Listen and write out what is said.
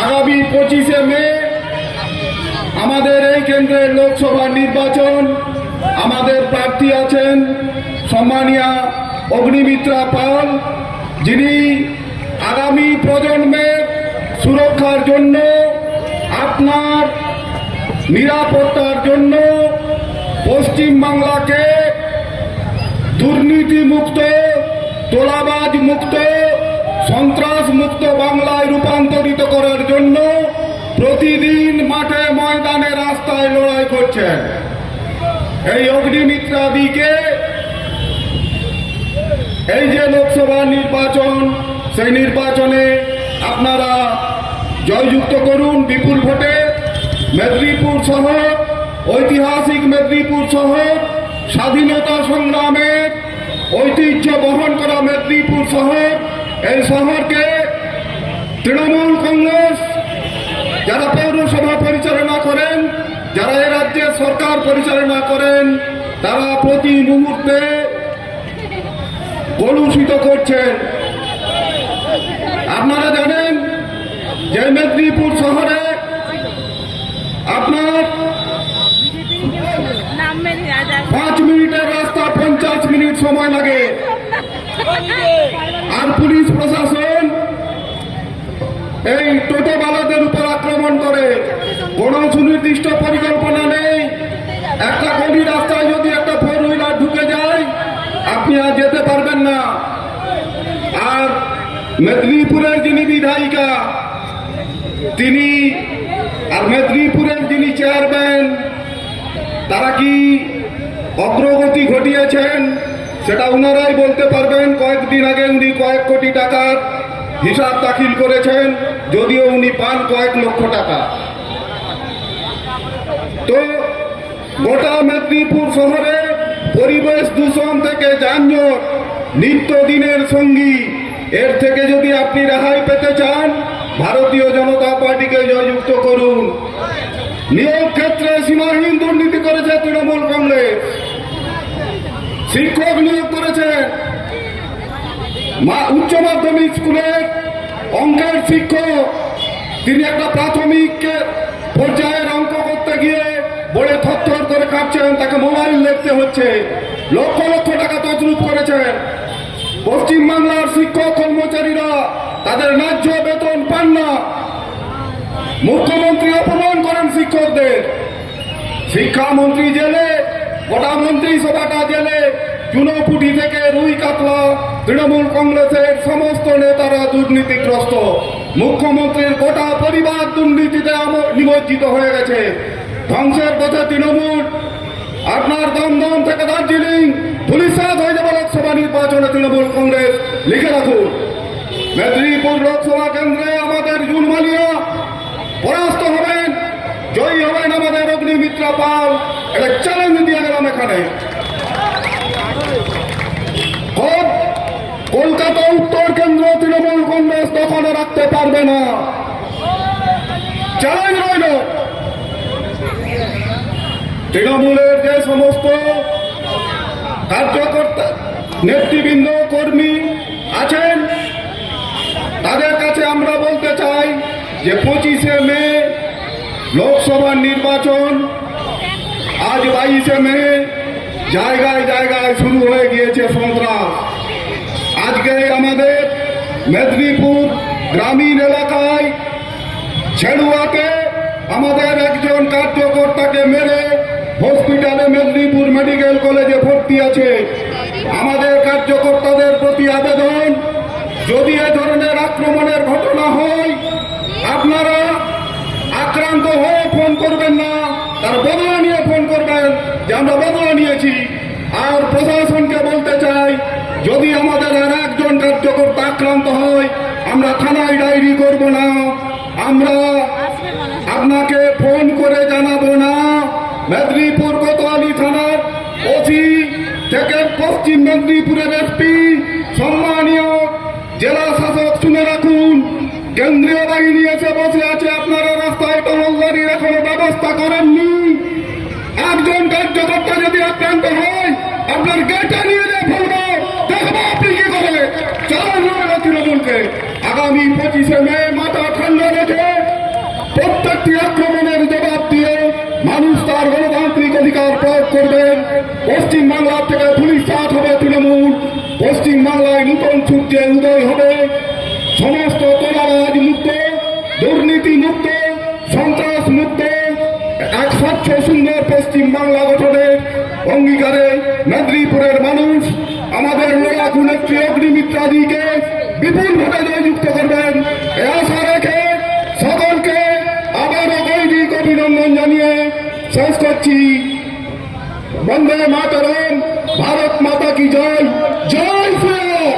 আগামী 25শে মে আমাদের এই কেন্দ্রের লোকসভা নির্বাচন। আমাদের প্রার্থী আছেন সম্মানীয়া অগ্নিমিত্রা পাল, যিনি আগামী প্রজন্মের সুরক্ষার জন্য, আপনার নিরাপত্তার জন্য পশ্চিমবাংলাকে দুর্নীতি মুক্ত, তোলাবাজ মুক্ত, সন্ত্রাস মুক্ত বাংলায় রূপান্তরিত করার জন্য প্রতিদিন মাঠে ময়দানে রাস্তায় লড়াই করছেন। এই অগ্নিমিত্রাদিকে এই যে লোকসভা নির্বাচন, সেই নির্বাচনে আপনারা জয়যুক্ত করুন বিপুল ভোটে। মেদিনীপুর শহর, ঐতিহাসিক মেদিনীপুর শহর, স্বাধীনতা সংগ্রামের ঐতিহ্য বহন করা মেদিনীপুর শহর, এই শহরকে তৃণমূল কংগ্রেস যারা পৌরসভা পরিচালনা করেন, যারা এ রাজ্যের সরকার পরিচালনা করেন, তারা প্রতি মুহূর্তে কলুষিত করছেন। আপনারা জানেন যে মেদিনীপুর শহরে আপনার 5 মিনিটের রাস্তা 50 মিনিট সময় লাগে, আর পুলিশ প্রশাসন এই টোটোওয়ালাদের উপর আক্রমণ করে। কোনো সুনির্দিষ্ট পরিকল্পনা নেই। একটা গলি রাস্তায় যদি একটা 4 হুইলার ঢুকে যায়, আপনি আর যেতে পারবেন না। আর মেদিনীপুরের যিনি বিধায়িকা, তিনি আর মেদিনীপুরের যিনি চেয়ারম্যান, তারা কি অগ্রগতি ঘটিয়েছেন সেটা ওনারাই বলতে পারবেন। কয়েকদিন আগে উনি কয়েক কোটি টাকার হিসাব দাখিল করেছেন, যদিও উনি পান কয়েক লক্ষ টাকা। তো গোটা মেদিনীপুর শহরে পরিবেশ দূষণ থেকে যানজট নিত্যদিনের সঙ্গী। এর থেকে যদি আপনি রেহাই পেতে চান, ভারতীয় জনতা পার্টিকে জয়যুক্ত করুন। নিয়োগ ক্ষেত্রে সীমাহীন দুর্নীতি করেছে তৃণমূল কংগ্রেস। শিক্ষক নিয়োগ করেছে, উচ্চ মাধ্যমিক স্কুলের অঙ্কের শিক্ষক, তিনি একটা প্রাথমিক পর্যায়ের অঙ্ক করতে গিয়ে বড়ে থরথর করে কাঁপছেন, তাকে মোবাইল দেখতে হচ্ছে। লক্ষ লক্ষ টাকা তছরূপ করেছেন। পশ্চিমবাংলার শিক্ষক কর্মচারীরা তাদের ন্যায্য বেতন পান না। মুখ্যমন্ত্রী অপমান করেন শিক্ষকদের। শিক্ষামন্ত্রী জেলে, গোটা মন্ত্রিসভাটা জেলে। চুনোপুটি থেকে রুই কাতলা, তৃণমূল কংগ্রেসের সমস্ত নেতারা দুর্নীতিগ্রস্ত। মুখ্যমন্ত্রীর গোটা পরিবার দুর্নীতিতে নিমজ্জিত হয়ে গেছে। ধ্বংসের পথে তৃণমূল। আপনার দমদম থেকে দার্জিলিং ধূলিসাৎ হয়ে যাবে লোকসভা নির্বাচনে তৃণমূল কংগ্রেস। লিখে রাখুন, মেদিনীপুর লোকসভা কেন্দ্রে আমাদের জুন মালিয়া পরাস্ত হবেন, জয়ী হবেন আমাদের অগ্নিমিত্রা পাল। এটা চ্যালেঞ্জ দিয়ে গেলাম এখানে। কলকাতা উত্তর কেন্দ্র তৃণমূল কংগ্রেস দখলে রাখতে পারবে না, চ্যালেঞ্জ রইল। তৃণমূলের যে সমস্ত কার্যকর্তা, নেতৃবৃন্দ, কর্মী আছেন, তাদের কাছে আমরা বলতে চাই যে 25শে মে লোকসভা নির্বাচন। আজ 22শে মে। জায়গায় জায়গায় শুরু হয়ে গিয়েছে সন্ত্রাস। আজকে আমাদের মেদিনীপুর গ্রামীণ এলাকায় ছেড়ুয়াতে আমাদের একজন কার্যকর্তাকে মেরে হসপিটালে মেদিনীপুর মেডিকেল কলেজে ভর্তি আছে। আমাদের কার্যকর্তাদের প্রতি আবেদন, যদি এ ধরনের আক্রমণের ঘটনা হয়, আপনারা আক্রান্ত হয়ে ফোন করবেন না, তার বদলা নিয়ে ফোন করবেন যে আমরা বদলা নিয়েছি। আর প্রশাসনকে বলতে চাই, যদি আমাদের আর একজন কার্যকর্তা আক্রান্ত হয়, আমরা থানায় ডায়েরি করব না, আমরা আপনাকে ফোন করে জানাবো না। মেদিনীপুর কোতোয়ালি থানার ওসি থেকে পশ্চিম মেদিনীপুরের এসপি, সম্মানীয় জেলা শাসক, শুনে রাখুন, কেন্দ্রীয় বাহিনী এসে বসে আছে। আপনারা রাস্তায় টহলদারির এখনো ব্যবস্থা করেননি। একজন কার্যকর্তা যদি আক্রান্ত হয়, আপনার গেটে নিয়ে ফেলবো, দেখবো আপনি কি করে। চালান তৃণমূলকে। আগামী 25শে মে মাথা ঠান্ডা রেখে প্রত্যেকটি আক্রমণের জবাব দিয়ে মানুষ তার গণতান্ত্রিক অধিকার প্রয়োগ করবেন। পশ্চিম বাংলা থেকে পুলিশ চাট হবে তৃণমূল, পশ্চিম বাংলায় নূতন সূর্যের উদয় হবে। সমস্ত তোলাবাজ মুক্ত, দুর্নীতি মুক্ত, সন্ত্রাস মুক্ত এক স্বচ্ছ সুন্দর পশ্চিম বাংলা গঠনের অঙ্গীকারে মেদিনীপুরের মানুষ আমাদের লড়াকু নেত্রী অগ্নিমিত্রাদিকে বিপুল ভোটে জয়যুক্ত করবেন। এ আশা রেখে সকলকে আবারও গৈরিক অভিনন্দন জানিয়ে শেষ করছি। বন্দে মাতরম, ভারত মাতা কি জয়, জয় শ্রী রাম।